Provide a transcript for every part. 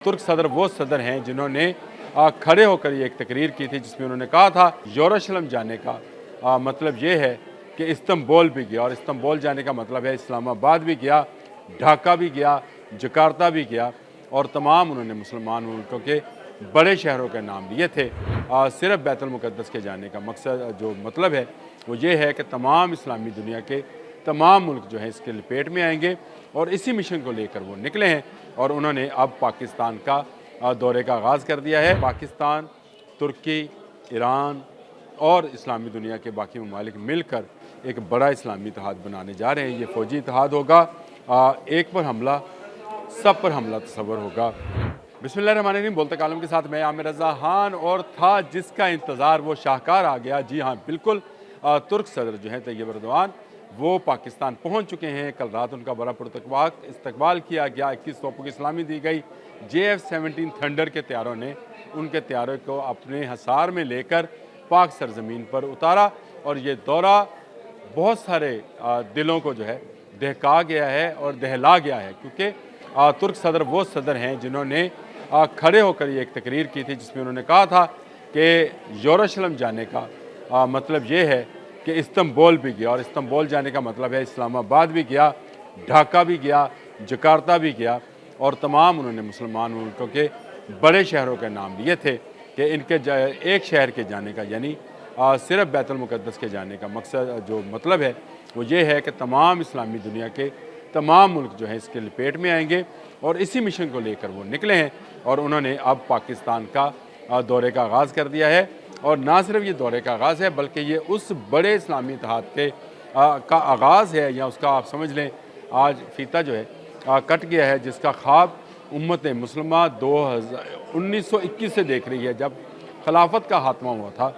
तुर्क सदर वो सदर हैं जिन्होंने खड़े होकर ये एक तकरीर की थी जिसमें उन्होंने कहा था यरूशलेम जाने का मतलब ये है कि इस्तांबुल भी गया, और इस्तांबुल जाने का मतलब है इस्लामाबाद भी गया, ढाका भी गया, जकार्ता भी गया, और तमाम उन्होंने मुसलमान मुल्कों के बड़े शहरों के नाम लिए थे। सिर्फ बैतुल मुक़द्दस के जाने का मकसद जो मतलब है वो ये है कि तमाम इस्लामी दुनिया के तमाम मुल्क जो हैं इसके लपेट में आएंगे, और इसी मिशन को लेकर वो निकले हैं। और उन्होंने अब पाकिस्तान का दौरे का आगाज़ कर दिया है। पाकिस्तान, तुर्की, ईरान और इस्लामी दुनिया के बाकी ममालिक मिलकर एक बड़ा इस्लामी इत्तेहाद बनाने जा रहे हैं। ये फ़ौजी इत्तेहाद होगा, एक पर हमला, सब पर हमला तस्वर होगा। बिस्मिल्लाहिर्रहमानिर्रहीम। बोलते कालम के साथ मैं आमिर रज़ा खान, और था जिसका इंतज़ार वो शाहकार आ गया। जी हाँ, बिल्कुल। तुर्क सदर जो हैं तैयब एर्दोग़ान वो पाकिस्तान पहुंच चुके हैं। कल रात उनका बड़ा पुरतकवाक इस्तकबाल किया गया, 21 तोपों की सलामी दी गई। JF-17 थंडर के तैयारों ने उनके तैयारों को अपने हसार में लेकर पाक सरजमीन पर उतारा, और ये दौरा बहुत सारे दिलों को जो है दहका गया है और दहला गया है, क्योंकि तुर्क सदर वो सदर हैं जिन्होंने खड़े होकर ये एक तकरीर की थी जिसमें उन्होंने कहा था कि यरूशलेम जाने का मतलब ये है कि इस्तांबुल भी गया, और इस्तांबुल जाने का मतलब है इस्लामाबाद भी गया, ढाका भी गया, जकार्ता भी गया, और तमाम उन्होंने मुसलमान मुल्कों के बड़े शहरों के नाम लिए थे कि इनके एक शहर के जाने का, यानी सिर्फ बैतुल मुक़द्दस के जाने का मकसद जो मतलब है वो ये है कि तमाम इस्लामी दुनिया के तमाम मुल्क जो हैं इसके लपेट में आएंगे, और इसी मिशन को लेकर वो निकले हैं। और उन्होंने अब पाकिस्तान का दौरे का आगाज़ कर दिया है। और ना सिर्फ ये दौरे का आगाज़ है, बल्कि ये उस बड़े इस्लामी इत्तेहाद के का आगाज़ है, या उसका आप समझ लें आज फीता जो है कट गया है, जिसका ख्वाब उम्मत मुस्लिमा 1921 से देख रही है, जब खिलाफत का खात्मा हुआ था।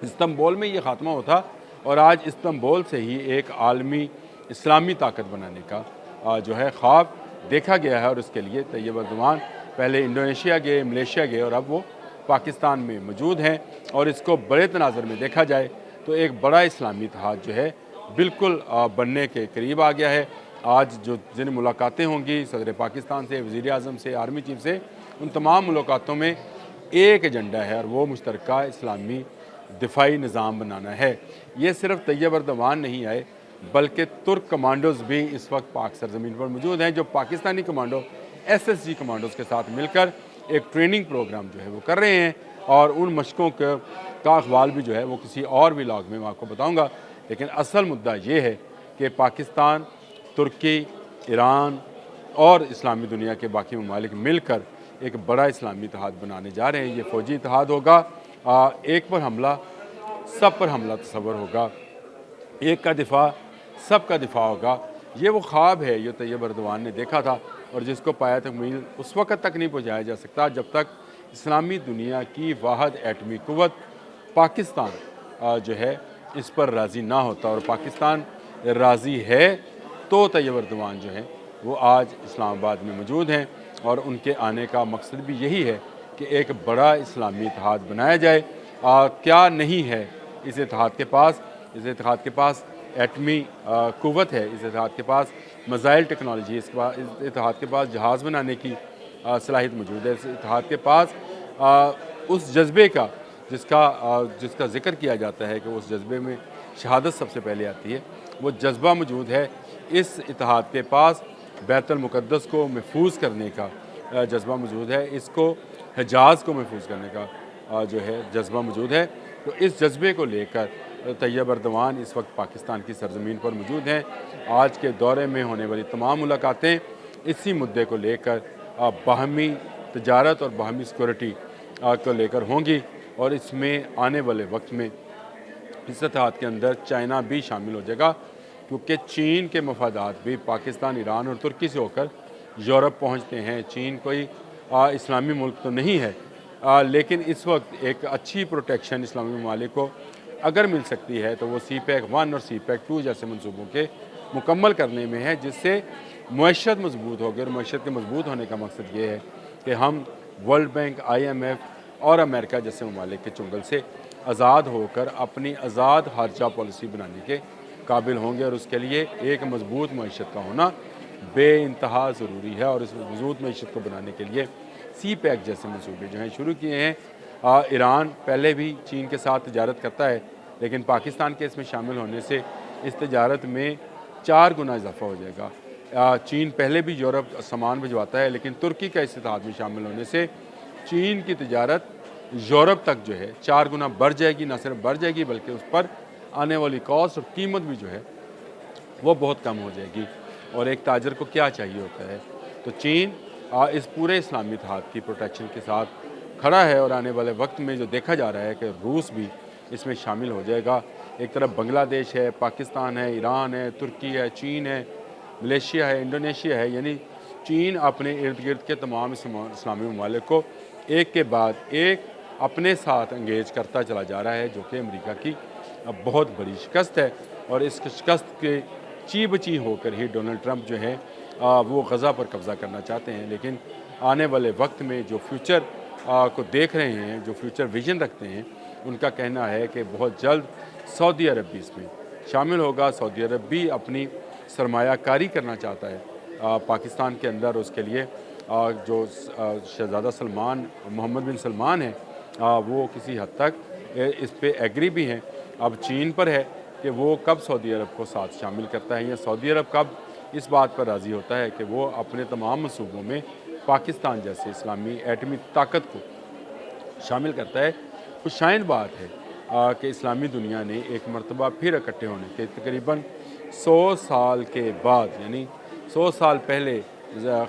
इस्तांबुल में ये खात्मा हुआ था, और आज इस्तांबुल से ही एक आलमी इस्लामी ताकत बनाने का जो है ख्वाब देखा गया है। और उसके लिए तैयब एर्दोग़ान पहले इंडोनेशिया गए, मलेशिया गए, और अब वो पाकिस्तान में मौजूद हैं। और इसको बड़े तनाज़र में देखा जाए तो एक बड़ा इस्लामी इत्तेहाद जो है बिल्कुल बनने के करीब आ गया है। आज जो जिन मुलाकातें होंगी सदर पाकिस्तान से, वज़ीर आज़म से, आर्मी चीफ से, उन तमाम मुलाकातों में एक एजेंडा है, और वो मुश्तरका इस्लामी दिफाई निज़ाम बनाना है। ये सिर्फ तैयब एर्दोग़ान नहीं आए, बल्कि तुर्क कमांडोज़ भी इस वक्त पाक सरजमीन पर मौजूद हैं, जो पाकिस्तानी कमांडो SSG कमांडोज़ के साथ मिलकर एक ट्रेनिंग प्रोग्राम जो है वो कर रहे हैं। और उन मशकों का अखबार भी जो है वो किसी और व्लॉग में मैं आपको बताऊंगा। लेकिन असल मुद्दा ये है कि पाकिस्तान, तुर्की, ईरान और इस्लामी दुनिया के बाकी ममालिक मिलकर एक बड़ा इस्लामी इत्तेहाद बनाने जा रहे हैं। ये फ़ौजी इत्तेहाद होगा, एक पर हमला, सब पर हमला तस्वर होगा। एक का दिफा, सब का दिफा होगा। ये वो ख्वाब है जो तैयब एर्दोग़ान ने देखा था, और जिसको पाया तकमील उस वक़्त तक नहीं पहुँचाया जा सकता जब तक इस्लामी दुनिया की वाहिद एटमी क़ुव्वत पाकिस्तान जो है इस पर राज़ी ना होता। और पाकिस्तान राज़ी है तो तैयब एर्दोग़ान जो है वो आज इस्लामाबाद में मौजूद हैं, और उनके आने का मकसद भी यही है कि एक बड़ा इस्लामी इत्तेहाद बनाया जाए। क्या नहीं है इस इत्तेहाद के पास? इस इत्तेहाद के पास एटमी क़ुव्वत है, इस इत्तेहाद के पास मिसाइल टेक्नोलॉजी, इस इत्तेहाद के पास जहाज़ बनाने की सलाहियत मौजूद है। इस इत्तेहाद के पास उस जज्बे का जिसका ज़िक्र किया जाता है कि उस जज्बे में शहादत सबसे पहले आती है, वो जज्बा मौजूद है। इस इत्तेहाद के पास बैतुल मुक़द्दस को महफूज करने का जज्बा मौजूद है, इसको हिजाज़ को महफूज करने का जो है जज्बा मौजूद है। तो इस जज्बे को लेकर तैयब एर्दोग़ान इस वक्त पाकिस्तान की सरजमीन पर मौजूद हैं। आज के दौरे में होने वाली तमाम मुलाकातें इसी मुद्दे को लेकर बाहमी तजारत और बाहमी सिक्योरिटी को लेकर होंगी, और इसमें आने वाले वक्त में इस इत्तेहाद के अंदर चाइना भी शामिल हो जाएगा, क्योंकि चीन के मफादात भी पाकिस्तान, ईरान और तुर्की से होकर यूरोप पहुँचते हैं। चीन कोई इस्लामी मुल्क तो नहीं है, लेकिन इस वक्त एक अच्छी प्रोटेक्शन इस्लामी ममालिक को अगर मिल सकती है तो वो CPEC-1 और CPEC-2 जैसे मनसूबों के मुकम्मल करने में है, जिससे मईशत मजबूत होगी। और मईशत के मजबूत होने का मकसद ये है कि हम वर्ल्ड बैंक, IMF और अमेरिका जैसे ममालिक के चुंगल से आज़ाद होकर अपनी आज़ाद खर्चा पॉलिसी बनाने के काबिल होंगे। और उसके लिए एक मजबूत मईशत का होना बेइंतहा ज़रूरी है, और इस मजबूत मईशत को बनाने के लिए سی پیک جیسے منصوبے جو ہیں شروع کیے ہیں۔ ایران پہلے بھی چین کے ساتھ تجارت کرتا ہے، لیکن پاکستان کے اس میں شامل ہونے سے اس تجارت میں 4 گنا اضافہ ہو جائے گا۔ چین پہلے بھی یورپ سامان بھجواتا ہے، لیکن ترکی کا اس اتحاد میں شامل ہونے سے چین کی تجارت یورپ تک جو ہے 4 گنا بڑھ جائے گی۔ نہ صرف بڑھ جائے گی بلکہ اس پر آنے والی کاسٹ اور قیمت بھی جو ہے وہ بہت کم ہو جائے گی۔ اور ایک تاجر کو کیا چاہیے ہوتا ہے؟ تو چین اس پورے اسلامی اتحاد کی پروٹیکشن کے ساتھ کھڑا ہے، اور آنے والے وقت میں جو دیکھا جا رہا ہے کہ روس بھی اس میں شامل ہو جائے گا۔ ایک طرف بنگلہ دیش ہے، پاکستان ہے، ایران ہے، ترکی ہے، چین ہے، ملیشیا ہے، انڈونیشیا ہے، یعنی چین اپنے ارد گرد کے تمام اسلامی ممالک کو ایک کے بعد ایک اپنے ساتھ انگیج کرتا چلا جا رہا ہے، جو کہ امریکہ کی بہت بڑی شکست ہے۔ اور اس شکست کے بچی ہو کر ہی ڈونلڈ ٹرمپ جو ہے وہ غزہ پر قبضہ کرنا چاہتے ہیں، لیکن آنے والے وقت میں جو فیوچر کو دیکھ رہے ہیں، جو فیوچر ویژن رکھتے ہیں، ان کا کہنا ہے کہ بہت جلد سعودی عرب بھی اس میں شامل ہوگا۔ سعودی عرب بھی اپنی سرمایہ کاری کرنا چاہتا ہے پاکستان کے اندر۔ اس کے لیے جو شہزادہ سلمان، محمد بن سلمان ہیں، وہ کسی حد تک اس پہ ایگری بھی ہیں۔ اب چین پر ہے کہ وہ کب سعودی عرب کو ساتھ شامل کرتا ہے، یا سعودی عرب کب اس بات پر راضی ہوتا ہے کہ وہ اپنے تمام منصوبوں میں پاکستان جیسے اسلامی ایٹمی طاقت کو شامل کرتا ہے۔ خوشائن بات ہے کہ اسلامی دنیا نے ایک مرتبہ پھر اکٹھے ہونے کے تقریباً 100 سال کے بعد، یعنی 100 سال پہلے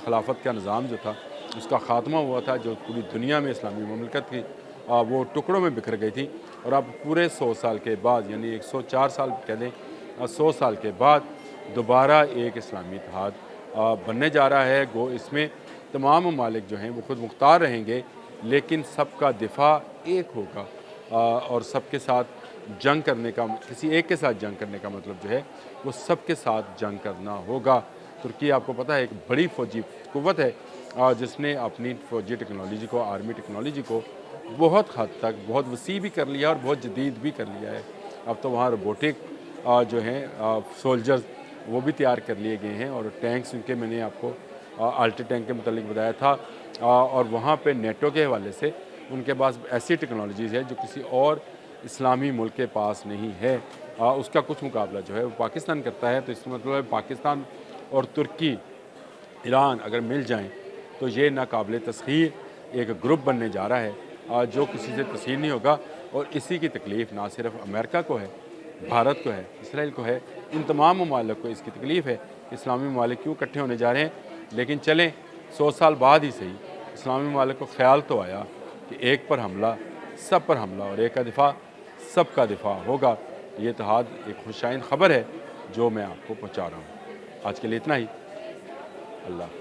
خلافت کا نظام جو تھا اس کا خاتمہ ہوا تھا، جو پوری دنیا میں اسلامی مملکت تھی وہ ٹکڑوں میں بکھر گئی تھی، اور اب پورے 100 سال کے بعد، یعنی 104 سال کہہ دیں، 100 سال کے بعد دوبارہ ایک اسلامی اتحاد بننے جا رہا ہے۔ گو اس میں تمام ممالک جو ہیں وہ خود مختار رہیں گے، لیکن سب کا دفاع ایک ہوگا، اور سب کے ساتھ جنگ کرنے کا، کسی ایک کے ساتھ جنگ کرنے کا مطلب جو ہے وہ سب کے ساتھ جنگ کرنا ہوگا۔ ترکی آپ کو پتہ ہے ایک بڑی فوجی قوت ہے جس نے اپنی فوجی ٹیکنالوجی کو، آرمی ٹیکنالوجی کو بہت حد تک بہت وسیع بھی کر لیا اور بہت جدید بھی کر لیا ہے۔ اب تو وہاں روبوٹک جو ہیں سولجرز وہ بھی تیار کر لیے گئے ہیں، اور ٹینکس ان کے میں نے آپ کو الٹی ٹینک کے متعلق بتایا تھا، اور وہاں پہ نیٹو کے حوالے سے ان کے پاس ایسی ٹیکنالوجیز ہے جو کسی اور اسلامی ملک کے پاس نہیں ہے۔ اس کا کچھ مقابلہ جو ہے وہ پاکستان کرتا ہے، تو اس کا مطلب ہے پاکستان اور ترکی، ایران اگر مل جائیں تو یہ ناقابل تسخیر ایک گروپ بننے جا رہا ہے جو کسی سے تسخیر نہیں ہوگا۔ اور اسی کی تکلیف نہ صرف امریکہ کو ہے، بھارت کو ہے، اسرائیل کو ہے، ان تمام ممالک کو اس کی تکلیف ہے کہ اسلامی ممالک کیوں اکٹھے ہونے جا رہے ہیں۔ لیکن چلیں 100 سال بعد ہی صحیح اسلامی ممالک کو خیال تو آیا کہ ایک پر حملہ سب پر حملہ، اور ایک کا دفاع سب کا دفاع ہوگا۔ یہ اتحاد ایک خوشائن خبر ہے جو میں آپ کو پہنچا رہا ہوں۔ آج کے لیے اتنا ہی۔ اللہ